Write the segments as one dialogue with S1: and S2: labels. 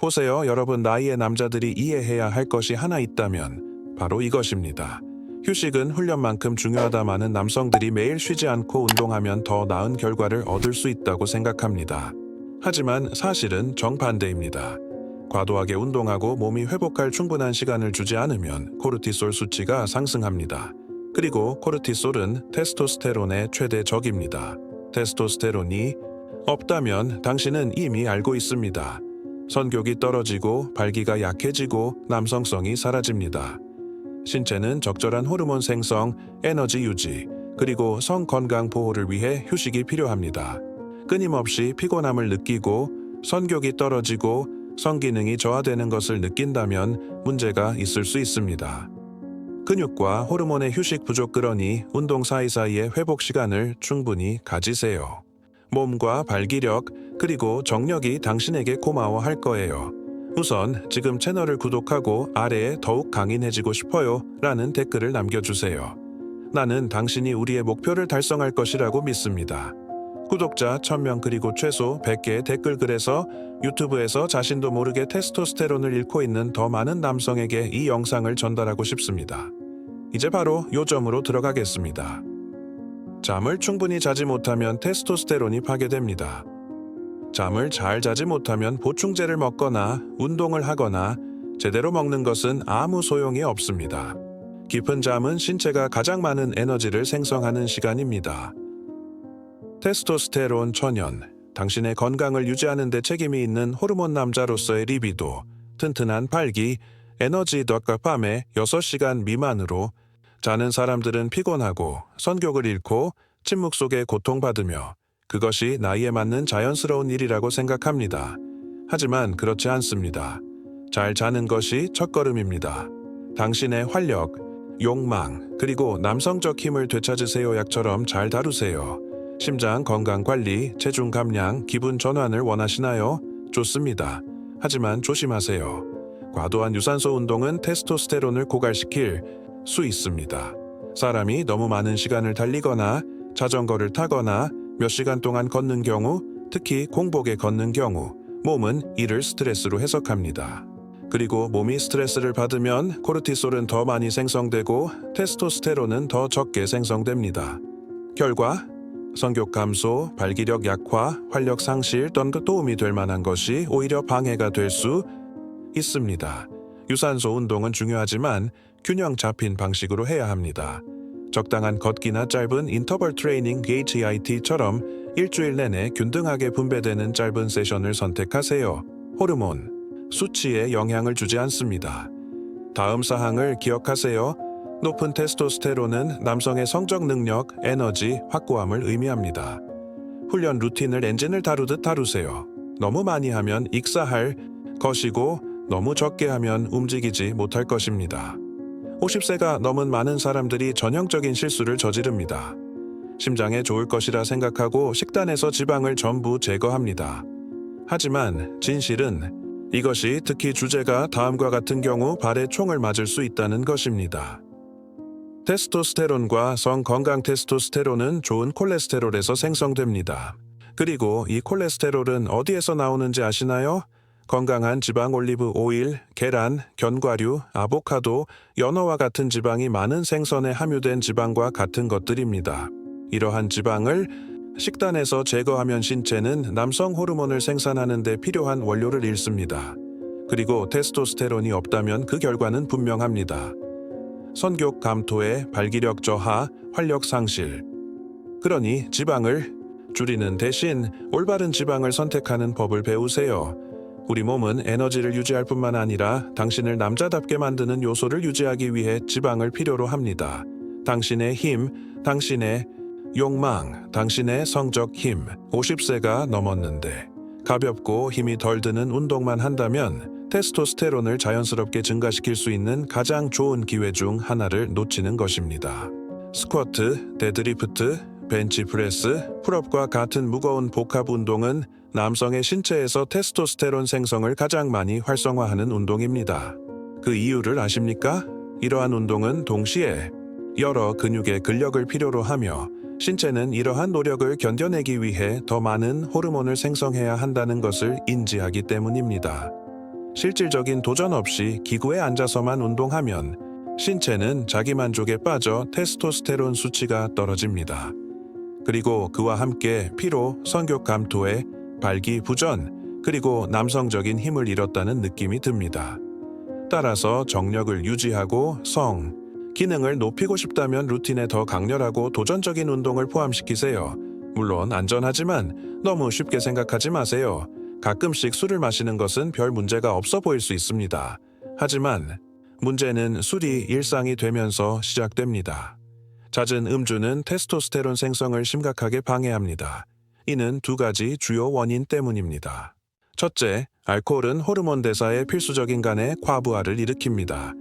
S1: 보세요, 여러분, 나이의 남자들이 이해해야 할 것이 하나 있다면 바로 이것입니다. 휴식은 훈련만큼 중요하다마는 남성들이 매일 쉬지 않고 운동하면 더 나은 결과를 얻을 수 있다고 생각합니다. 하지만 사실은 정반대입니다. 과도하게 운동하고 몸이 회복할 충분한 시간을 주지 않으면 코르티솔 수치가 상승합니다. 그리고 코르티솔은 테스토스테론의 최대 적입니다. 테스토스테론이 없다면 당신은 이미 알고 있습니다. 성욕이 떨어지고 발기가 약해지고 남성성이 사라집니다. 신체는 적절한 호르몬 생성, 에너지 유지, 그리고 성 건강 보호를 위해 휴식이 필요합니다. 끊임없이 피곤함을 느끼고 성욕이 떨어지고 성기능이 저하되는 것을 느낀다면 문제가 있을 수 있습니다. 근육과 호르몬의 휴식 부족, 그러니 운동 사이사이에 회복 시간을 충분히 가지세요. 몸과 발기력, 그리고 정력이 당신에게 고마워할 거예요. 우선 지금 채널을 구독하고 아래에 더욱 강인해지고 싶어요 라는 댓글을 남겨주세요. 나는 당신이 우리의 목표를 달성할 것이라고 믿습니다. 구독자 1000명 그리고 최소 100개의 댓글글에서 유튜브에서 자신도 모르게 테스토스테론을 잃고 있는 더 많은 남성에게 이 영상을 전달하고 싶습니다. 이제 바로 요점으로 들어가겠습니다. 잠을 충분히 자지 못하면 테스토스테론이 파괴됩니다. 잠을 잘 자지 못하면 보충제를 먹거나 운동을 하거나 제대로 먹는 것은 아무 소용이 없습니다. 깊은 잠은 신체가 가장 많은 에너지를 생성하는 시간입니다. 테스토스테론 천연, 당신의 건강을 유지하는 데 책임이 있는 호르몬 남자로서의 리비도, 튼튼한 발기, 에너지 덕과 밤에 6시간 미만으로 자는 사람들은 피곤하고 성욕을 잃고 침묵 속에 고통받으며 그것이 나이에 맞는 자연스러운 일이라고 생각합니다. 하지만 그렇지 않습니다. 잘 자는 것이 첫걸음입니다. 당신의 활력, 욕망, 그리고 남성적 힘을 되찾으세요. 약처럼 잘 다루세요. 심장 건강 관리, 체중 감량, 기분 전환을 원하시나요? 좋습니다. 하지만 조심하세요. 과도한 유산소 운동은 테스토스테론을 고갈시킬 수 있습니다. 사람이 너무 많은 시간을 달리거나 자전거를 타거나 몇 시간 동안 걷는 경우, 특히 공복에 걷는 경우, 몸은 이를 스트레스로 해석합니다. 그리고 몸이 스트레스를 받으면 코르티솔은 더 많이 생성되고 테스토스테론은 더 적게 생성됩니다. 결과, 성욕 감소, 발기력 약화, 활력 상실 등 도움이 될 만한 것이 오히려 방해가 될 수 있습니다. 유산소 운동은 중요하지만 균형 잡힌 방식으로 해야 합니다. 적당한 걷기나 짧은 인터벌 트레이닝 HIIT처럼 일주일 내내 균등하게 분배되는 짧은 세션을 선택하세요. 호르몬, 수치에 영향을 주지 않습니다. 다음 사항을 기억하세요. 높은 테스토스테론은 남성의 성적 능력, 에너지, 확고함을 의미합니다. 훈련 루틴을 엔진을 다루듯 다루세요. 너무 많이 하면 익사할 것이고 너무 적게 하면 움직이지 못할 것입니다. 50세가 넘은 많은 사람들이 전형적인 실수를 저지릅니다. 심장에 좋을 것이라 생각하고 식단에서 지방을 전부 제거합니다. 하지만 진실은 이것이, 특히 주제가 다음과 같은 경우, 발에 총을 맞을 수 있다는 것입니다. 테스토스테론과 성건강 테스토스테론은 좋은 콜레스테롤에서 생성됩니다. 그리고 이 콜레스테롤은 어디에서 나오는지 아시나요? 건강한 지방 올리브 오일, 계란, 견과류, 아보카도, 연어와 같은 지방이 많은 생선에 함유된 지방과 같은 것들입니다. 이러한 지방을 식단에서 제거하면 신체는 남성 호르몬을 생산하는 데 필요한 원료를 잃습니다. 그리고 테스토스테론이 없다면 그 결과는 분명합니다. 성욕 감토에 발기력 저하, 활력 상실. 그러니 지방을 줄이는 대신 올바른 지방을 선택하는 법을 배우세요. 우리 몸은 에너지를 유지할 뿐만 아니라 당신을 남자답게 만드는 요소를 유지하기 위해 지방을 필요로 합니다. 당신의 힘, 당신의 욕망, 당신의 성적 힘. 50세가 넘었는데 가볍고 힘이 덜 드는 운동만 한다면 테스토스테론을 자연스럽게 증가시킬 수 있는 가장 좋은 기회 중 하나를 놓치는 것입니다. 스쿼트, 데드리프트, 벤치프레스, 풀업과 같은 무거운 복합 운동은 남성의 신체에서 테스토스테론 생성을 가장 많이 활성화하는 운동입니다. 그 이유를 아십니까? 이러한 운동은 동시에 여러 근육의 근력을 필요로 하며 신체는 이러한 노력을 견뎌내기 위해 더 많은 호르몬을 생성해야 한다는 것을 인지하기 때문입니다. 실질적인 도전 없이 기구에 앉아서만 운동하면 신체는 자기만족에 빠져 테스토스테론 수치가 떨어집니다. 그리고 그와 함께 피로, 성욕 감토에 발기부전, 그리고 남성적인 힘을 잃었다는 느낌이 듭니다. 따라서 정력을 유지하고 기능을 높이고 싶다면 루틴에 더 강렬하고 도전적인 운동을 포함시키세요. 물론 안전하지만 너무 쉽게 생각하지 마세요. 가끔씩 술을 마시는 것은 별 문제가 없어 보일 수 있습니다. 하지만 문제는 술이 일상이 되면서 시작됩니다. 잦은 음주는 테스토스테론 생성을 심각하게 방해합니다. 이는 두 가지 주요 원인 때문입니다. 첫째, 알코올은 호르몬 대사의 필수적인 간의 과부하를 일으킵니다.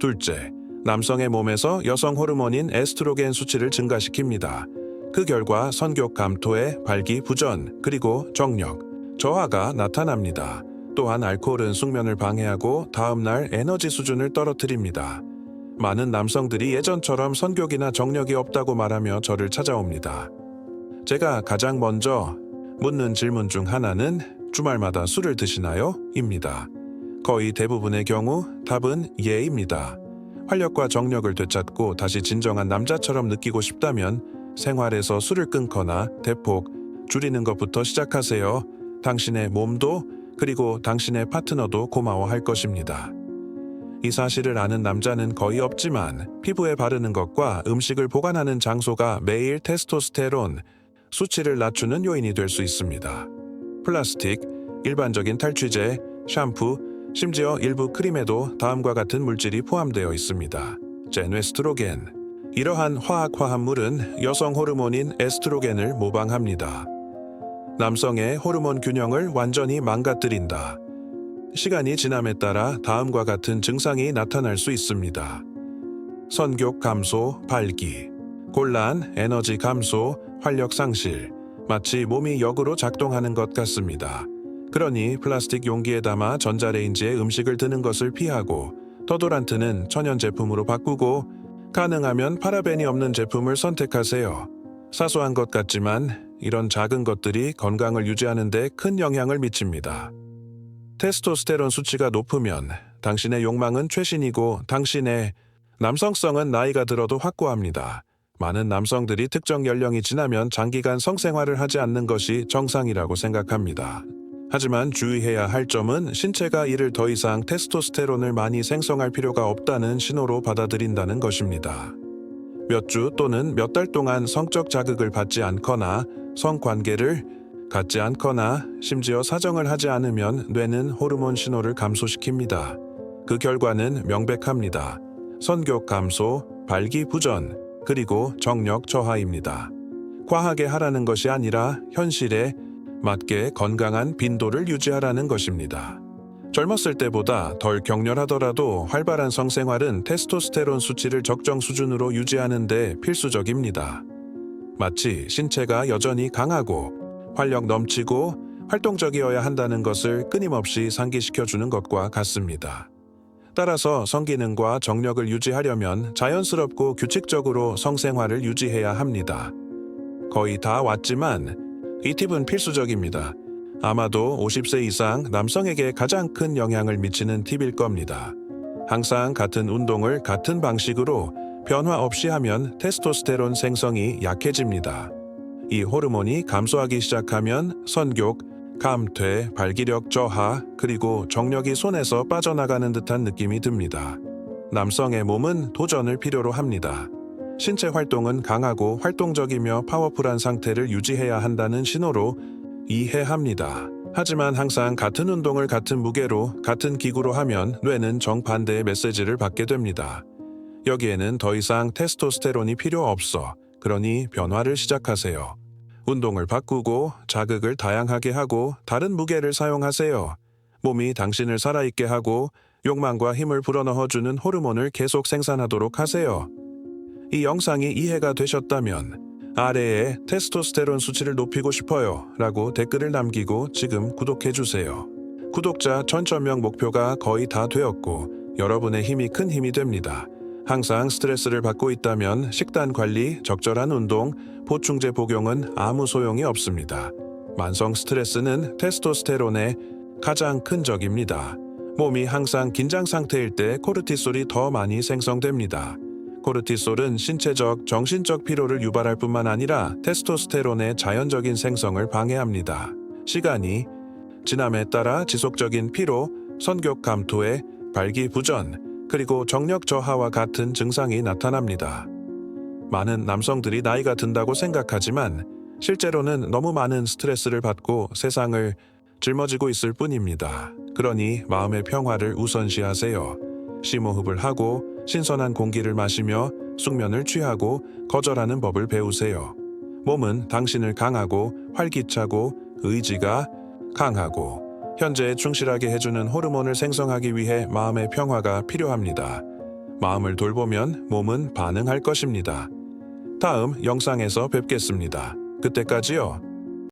S1: 둘째, 남성의 몸에서 여성 호르몬인 에스트로겐 수치를 증가시킵니다. 그 결과 성욕 감토의 발기부전, 그리고 정력, 저하가 나타납니다. 또한 알코올은 숙면을 방해하고 다음날 에너지 수준을 떨어뜨립니다. 많은 남성들이 예전처럼 성욕이나 정력이 없다고 말하며 저를 찾아옵니다. 제가 가장 먼저 묻는 질문 중 하나는 주말마다 술을 드시나요? 입니다. 거의 대부분의 경우 답은 예입니다. 활력과 정력을 되찾고 다시 진정한 남자처럼 느끼고 싶다면 생활에서 술을 끊거나 대폭 줄이는 것부터 시작하세요. 당신의 몸도 그리고 당신의 파트너도 고마워할 것입니다. 이 사실을 아는 남자는 거의 없지만 피부에 바르는 것과 음식을 보관하는 장소가 매일 테스토스테론 수치를 낮추는 요인이 될 수 있습니다. 플라스틱, 일반적인 탈취제, 샴푸, 심지어 일부 크림에도 다음과 같은 물질이 포함되어 있습니다. 제뇌스트로겐. 이러한 화학 화합물은 여성 호르몬인 에스트로겐을 모방합니다. 남성의 호르몬 균형을 완전히 망가뜨린다. 시간이 지남에 따라 다음과 같은 증상이 나타날 수 있습니다. 성욕 감소, 발기, 곤란, 에너지 감소, 활력 상실, 마치 몸이 역으로 작동하는 것 같습니다. 그러니 플라스틱 용기에 담아 전자레인지에 음식을 드는 것을 피하고 더도란트는 천연 제품으로 바꾸고 가능하면 파라벤이 없는 제품을 선택하세요. 사소한 것 같지만 이런 작은 것들이 건강을 유지하는 데 큰 영향을 미칩니다. 테스토스테론 수치가 높으면 당신의 욕망은 최신이고 당신의 남성성은 나이가 들어도 확고합니다. 많은 남성들이 특정 연령이 지나면 장기간 성생활을 하지 않는 것이 정상이라고 생각합니다. 하지만 주의해야 할 점은 신체가 이를 더 이상 테스토스테론을 많이 생성할 필요가 없다는 신호로 받아들인다는 것입니다. 몇 주 또는 몇 달 동안 성적 자극을 받지 않거나 성관계를 갖지 않거나 심지어 사정을 하지 않으면 뇌는 호르몬 신호를 감소시킵니다. 그 결과는 명백합니다. 성욕 감소, 발기부전, 그리고 정력 저하입니다. 과하게 하라는 것이 아니라 현실에 맞게 건강한 빈도를 유지하라는 것입니다. 젊었을 때보다 덜 격렬하더라도 활발한 성생활은 테스토스테론 수치를 적정 수준으로 유지하는 데 필수적입니다. 마치 신체가 여전히 강하고 활력 넘치고 활동적이어야 한다는 것을 끊임없이 상기시켜주는 것과 같습니다. 따라서 성기능과 정력을 유지하려면 자연스럽고 규칙적으로 성생활을 유지해야 합니다. 거의 다 왔지만 이 팁은 필수적입니다. 아마도 50세 이상 남성에게 가장 큰 영향을 미치는 팁일 겁니다. 항상 같은 운동을 같은 방식으로 변화 없이 하면 테스토스테론 생성이 약해집니다. 이 호르몬이 감소하기 시작하면 성욕, 감퇴, 발기력 저하, 그리고 정력이 손에서 빠져나가는 듯한 느낌이 듭니다. 남성의 몸은 도전을 필요로 합니다. 신체 활동은 강하고 활동적이며 파워풀한 상태를 유지해야 한다는 신호로 이해합니다. 하지만 항상 같은 운동을 같은 무게로, 같은 기구로 하면 뇌는 정반대의 메시지를 받게 됩니다. 여기에는 더 이상 테스토스테론이 필요 없어. 그러니 변화를 시작하세요. 운동을 바꾸고 자극을 다양하게 하고 다른 무게를 사용하세요. 몸이 당신을 살아있게 하고 욕망과 힘을 불어넣어주는 호르몬을 계속 생산하도록 하세요. 이 영상이 이해가 되셨다면 아래에 테스토스테론 수치를 높이고 싶어요 라고 댓글을 남기고 지금 구독해주세요. 구독자 1000명 목표가 거의 다 되었고 여러분의 힘이 큰 힘이 됩니다. 항상 스트레스를 받고 있다면 식단 관리, 적절한 운동, 보충제 복용은 아무 소용이 없습니다. 만성 스트레스는 테스토스테론의 가장 큰 적입니다. 몸이 항상 긴장 상태일 때 코르티솔이 더 많이 생성됩니다. 코르티솔은 신체적, 정신적 피로를 유발할 뿐만 아니라 테스토스테론의 자연적인 생성을 방해합니다. 시간이 지남에 따라 지속적인 피로, 성욕 감퇴, 발기부전, 그리고 정력 저하와 같은 증상이 나타납니다. 많은 남성들이 나이가 든다고 생각하지만 실제로는 너무 많은 스트레스를 받고 세상을 짊어지고 있을 뿐입니다. 그러니 마음의 평화를 우선시하세요. 심호흡을 하고 신선한 공기를 마시며 숙면을 취하고 거절하는 법을 배우세요. 몸은 당신을 강하고 활기차고 의지가 강하고 현재에 충실하게 해주는 호르몬을 생성하기 위해 마음의 평화가 필요합니다. 마음을 돌보면 몸은 반응할 것입니다. 다음 영상에서 뵙겠습니다. 그때까지요.